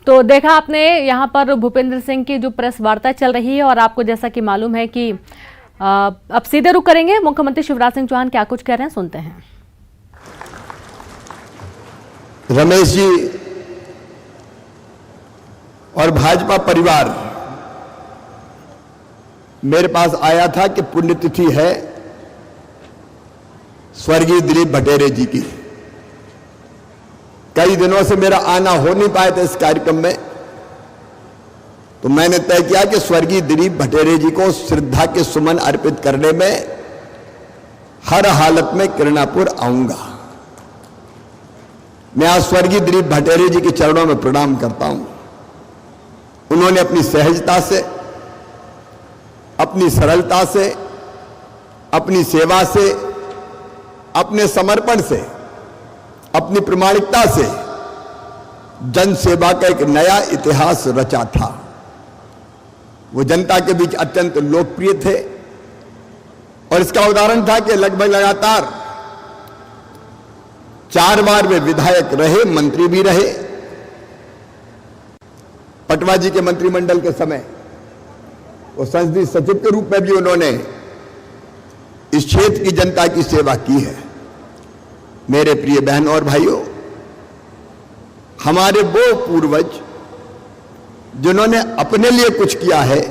तो देखा आपने यहाँ पर भूपेंद्र सिंह की जो प्रेस वार्ता चल रही है और आपको जैसा कि मालूम है कि अब सीधे रुख करेंगे मुख्यमंत्री शिवराज सिंह चौहान क्या कुछ कह रहे हैं, सुनते हैं। रमेश जी और भाजपा परिवार मेरे पास आया था कि पुण्यतिथि है स्वर्गीय दिलीप भटेरे जी की। कई दिनों से मेरा आना हो नहीं पाया था इस कार्यक्रम में, तो मैंने तय किया कि स्वर्गीय दिलीप भटेरे जी को श्रद्धा के सुमन अर्पित करने में हर हालत में किरणापुर आऊंगा। मैं आज स्वर्गीय दिलीप भटेरे जी के चरणों में प्रणाम करता हूं। उन्होंने अपनी सहजता से, अपनी सरलता से, अपनी सेवा से, अपने समर्पण से, अपनी प्रामाणिकता से जन सेवा का एक नया इतिहास रचा था। वो जनता के बीच अत्यंत लोकप्रिय थे और इसका उदाहरण था कि लगभग लगातार 4 बार वे विधायक रहे, मंत्री भी रहे। पटवा जी के मंत्रिमंडल के समय वो संसदीय सचिव के रूप में भी उन्होंने इस क्षेत्र की जनता की सेवा की है। मेरे प्रिय बहनों और भाइयों, हमारे वो पूर्वज जिन्होंने अपने लिए कुछ किया है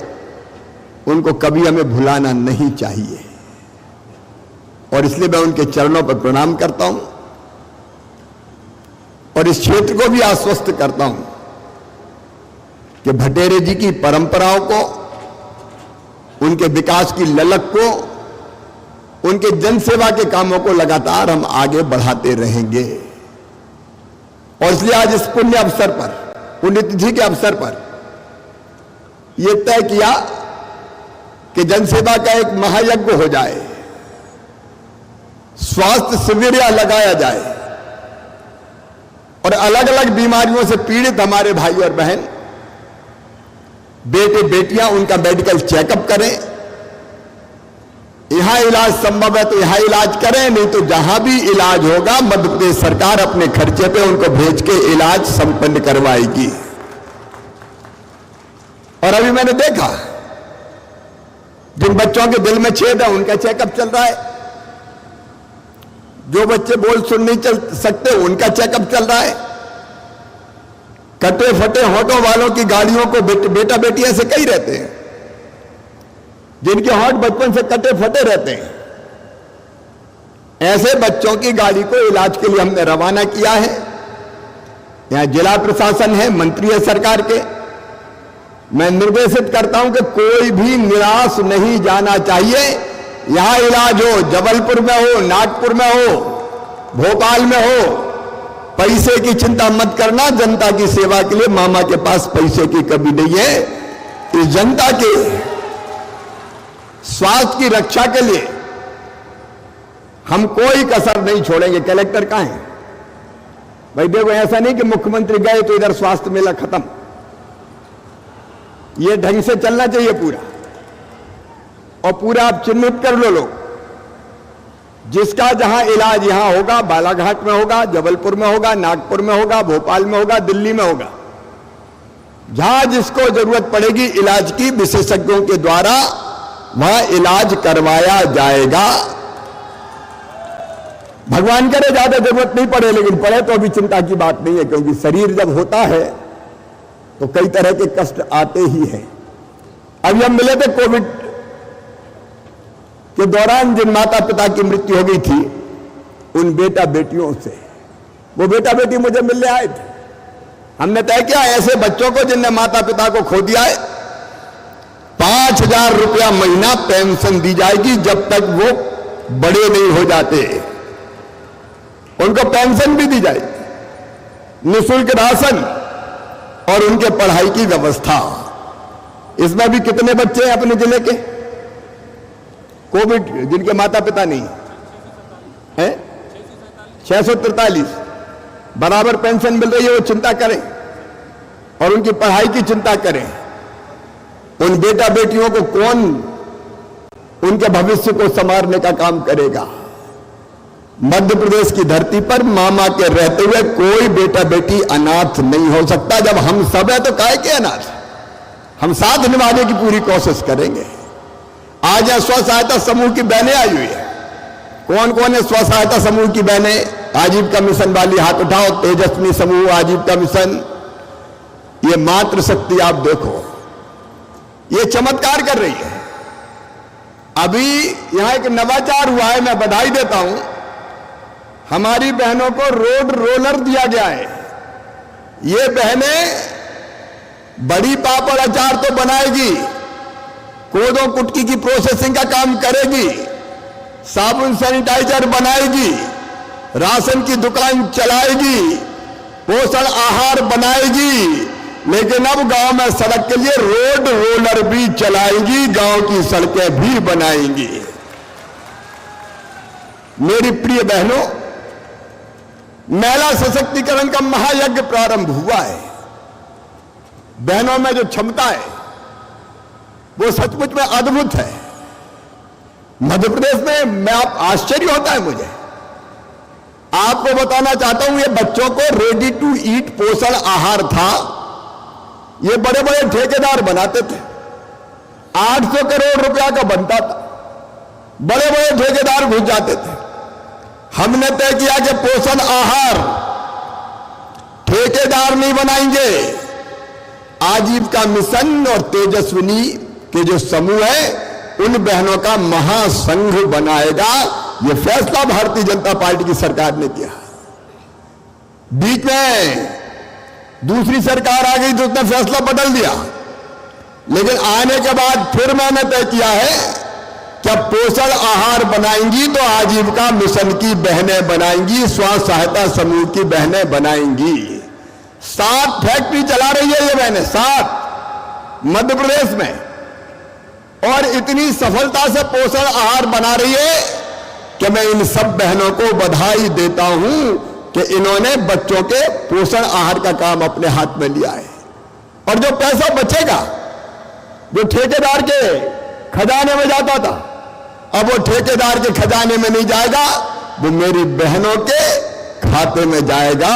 उनको कभी हमें भुलाना नहीं चाहिए और इसलिए मैं उनके चरणों पर प्रणाम करता हूं और इस क्षेत्र को भी आश्वस्त करता हूं कि भटेरे जी की परंपराओं को, उनके विकास की ललक को, उनके जनसेवा के कामों को लगातार हम आगे बढ़ाते रहेंगे। और इसलिए आज इस पुण्य अवसर पर, पुण्यतिथि के अवसर पर यह तय किया कि जनसेवा का एक महायज्ञ हो जाए, स्वास्थ्य शिविर लगाया जाए और अलग अलग बीमारियों से पीड़ित हमारे भाई और बहन, बेटे बेटियां उनका मेडिकल चेकअप करें। यहां इलाज संभव है तो यहां इलाज करें, नहीं तो जहां भी इलाज होगा मध्य प्रदेश सरकार अपने खर्चे पे उनको भेज के इलाज संपन्न करवाएगी। और अभी मैंने देखा जिन बच्चों के दिल में छेद है उनका चेकअप चल रहा है, जो बच्चे बोल सुन नहीं चल सकते उनका चेकअप चल रहा है, कटे फटे होठों वालों की गाड़ियों को बेटा बेटी ऐसे कई रहते हैं जिनके होठ बचपन से कटे फटे रहते हैं, ऐसे बच्चों की गाड़ी को इलाज के लिए हमने रवाना किया है। यहां जिला प्रशासन है, मंत्री है सरकार के। मैं निर्देशित करता हूं कि कोई भी निराश नहीं जाना चाहिए। यहां इलाज हो, जबलपुर में हो, नागपुर में हो, भोपाल में हो, पैसे की चिंता मत करना। जनता की सेवा के लिए मामा के पास पैसे की कमी नहीं है। इस जनता के स्वास्थ्य की रक्षा के लिए हम कोई कसर नहीं छोड़ेंगे। कलेक्टर कहां है भाई? देखो, ऐसा नहीं कि मुख्यमंत्री गए तो इधर स्वास्थ्य मेला खत्म। ये ढंग से चलना चाहिए पूरा, और पूरा आप चिन्हित कर लो लोग, जिसका जहां इलाज यहां होगा, बालाघाट में होगा, जबलपुर में होगा, नागपुर में होगा, भोपाल में होगा, दिल्ली में होगा, जहां जिसको जरूरत पड़ेगी इलाज की, विशेषज्ञों के द्वारा वहां इलाज करवाया जाएगा। भगवान करे ज्यादा जरूरत नहीं पड़े, लेकिन पड़े तो अभी चिंता की बात नहीं है, क्योंकि शरीर जब होता है तो कई तरह के कष्ट आते ही हैं। अभी हम मिले थे कोविड के दौरान, जिन माता पिता की मृत्यु हो गई थी उन बेटा बेटियों से। वो बेटा बेटी मुझे मिलने आए थे। हमने तय किया ऐसे बच्चों को जिनने माता पिता को खो दिया है 5,000 रुपया महीना पेंशन दी जाएगी जब तक वो बड़े नहीं हो जाते। उनको पेंशन भी दी जाएगी, निःशुल्क राशन और उनके पढ़ाई की व्यवस्था। इसमें भी कितने बच्चे हैं अपने जिले के कोविड जिनके माता पिता नहीं है? 643 बराबर पेंशन मिल रही है। वो चिंता करें और उनकी पढ़ाई की चिंता करें। उन बेटा बेटियों को कौन उनके भविष्य को संवारने का काम करेगा? मध्य प्रदेश की धरती पर मामा के रहते हुए कोई बेटा बेटी अनाथ नहीं हो सकता। जब हम सब है तो काहे के अनाथ? हम साथ निभाने की पूरी कोशिश करेंगे। आज यहां स्व सहायता समूह की बहनें आई हुई है। कौन कौन है स्व सहायता समूह की बहनें? आजीविका मिशन वाली हाथ उठाओ। तेजस्विनी समूह, आजीविका मिशन, ये मातृ शक्ति आप देखो, ये चमत्कार कर रही है। अभी यहां एक नवाचार हुआ है, मैं बधाई देता हूं। हमारी बहनों को रोड रोलर दिया गया है। ये बहनें बड़ी पापड़ अचार तो बनाएगी, कोदो कुटकी की प्रोसेसिंग का काम करेगी, साबुन सैनिटाइजर बनाएगी, राशन की दुकान चलाएगी, पोषण आहार बनाएगी, लेकिन अब गांव में सड़क के लिए रोड रोलर भी चलाएगी, गांव की सड़कें भी बनाएंगी। मेरी प्रिय बहनों, महिला सशक्तिकरण का महायज्ञ प्रारंभ हुआ है। बहनों में जो क्षमता है वो सचमुच में अद्भुत है। मध्य प्रदेश में मैं आप आश्चर्य होता है मुझे। आपको बताना चाहता हूं, ये बच्चों को रेडी टू ईट पोषण आहार था, ये बड़े बड़े ठेकेदार बनाते थे। 800 करोड़ रुपया का बनता था, बड़े बड़े ठेकेदार घुस जाते थे। हमने तय किया कि पोषण आहार ठेकेदार नहीं बनाएंगे, आजीविका मिशन और तेजस्विनी के जो समूह है उन बहनों का महासंघ बनाएगा। यह फैसला भारतीय जनता पार्टी की सरकार ने किया। बीच में दूसरी सरकार आ गई तो उसने फैसला बदल दिया, लेकिन आने के बाद फिर मैंने तय किया है कि अब पोषण आहार बनाएंगी तो आजीविका मिशन की बहनें बनाएंगी, स्व सहायता समूह की बहनें बनाएंगी। 7 फैक्ट्री चला रही है ये बहनें, 7 मध्य प्रदेश में, और इतनी सफलता से पोषण आहार बना रही है कि मैं इन सब बहनों को बधाई देता हूं कि इन्होंने बच्चों के पोषण आहार का काम अपने हाथ में लिया है। और जो पैसा बचेगा, जो ठेकेदार के खजाने में जाता था, अब वो ठेकेदार के खजाने में नहीं जाएगा, वो मेरी बहनों के खाते में जाएगा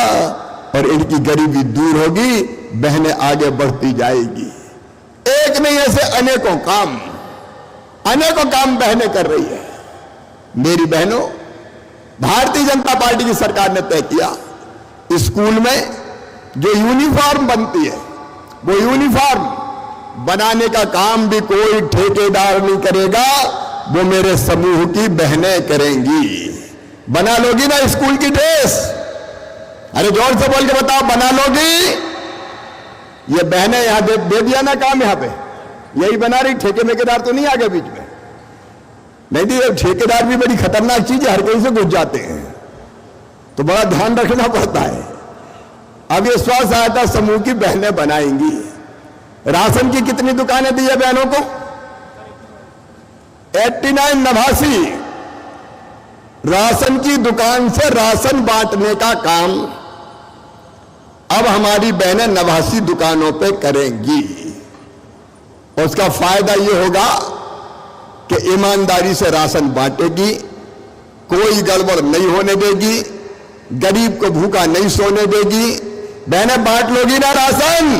और इनकी गरीबी दूर होगी, बहनें आगे बढ़ती जाएगी। एक नहीं, ऐसे अनेकों काम बहनें कर रही है। मेरी बहनों, भारतीय जनता पार्टी की सरकार ने तय किया, स्कूल में जो यूनिफॉर्म बनती है, वो यूनिफॉर्म बनाने का काम भी कोई ठेकेदार नहीं करेगा, वो मेरे समूह की बहनें करेंगी। बना लोगी ना स्कूल की ड्रेस? अरे जोर से बोल के बताओ, बना लोगी? ये बहनें यहां दे दिया ना काम, यहां पे यही बना रही। ठेकेदार तो नहीं आ गए बीच में? नहीं थी, ठेकेदार भी बड़ी खतरनाक चीज है, हर कहीं से घुस जाते हैं, तो बड़ा ध्यान रखना पड़ता है। अब ये स्व सहायता समूह की बहनें बनाएंगी। राशन की कितनी दुकानें दी है बहनों को? 89 नवासी राशन की दुकान से राशन बांटने का काम अब हमारी बहनें 89 दुकानों पे करेंगी। उसका फायदा यह होगा कि ईमानदारी से राशन बांटेगी, कोई गड़बड़ नहीं होने देगी, गरीब को भूखा नहीं सोने देगी। बहनें बांट लोगी ना राशन?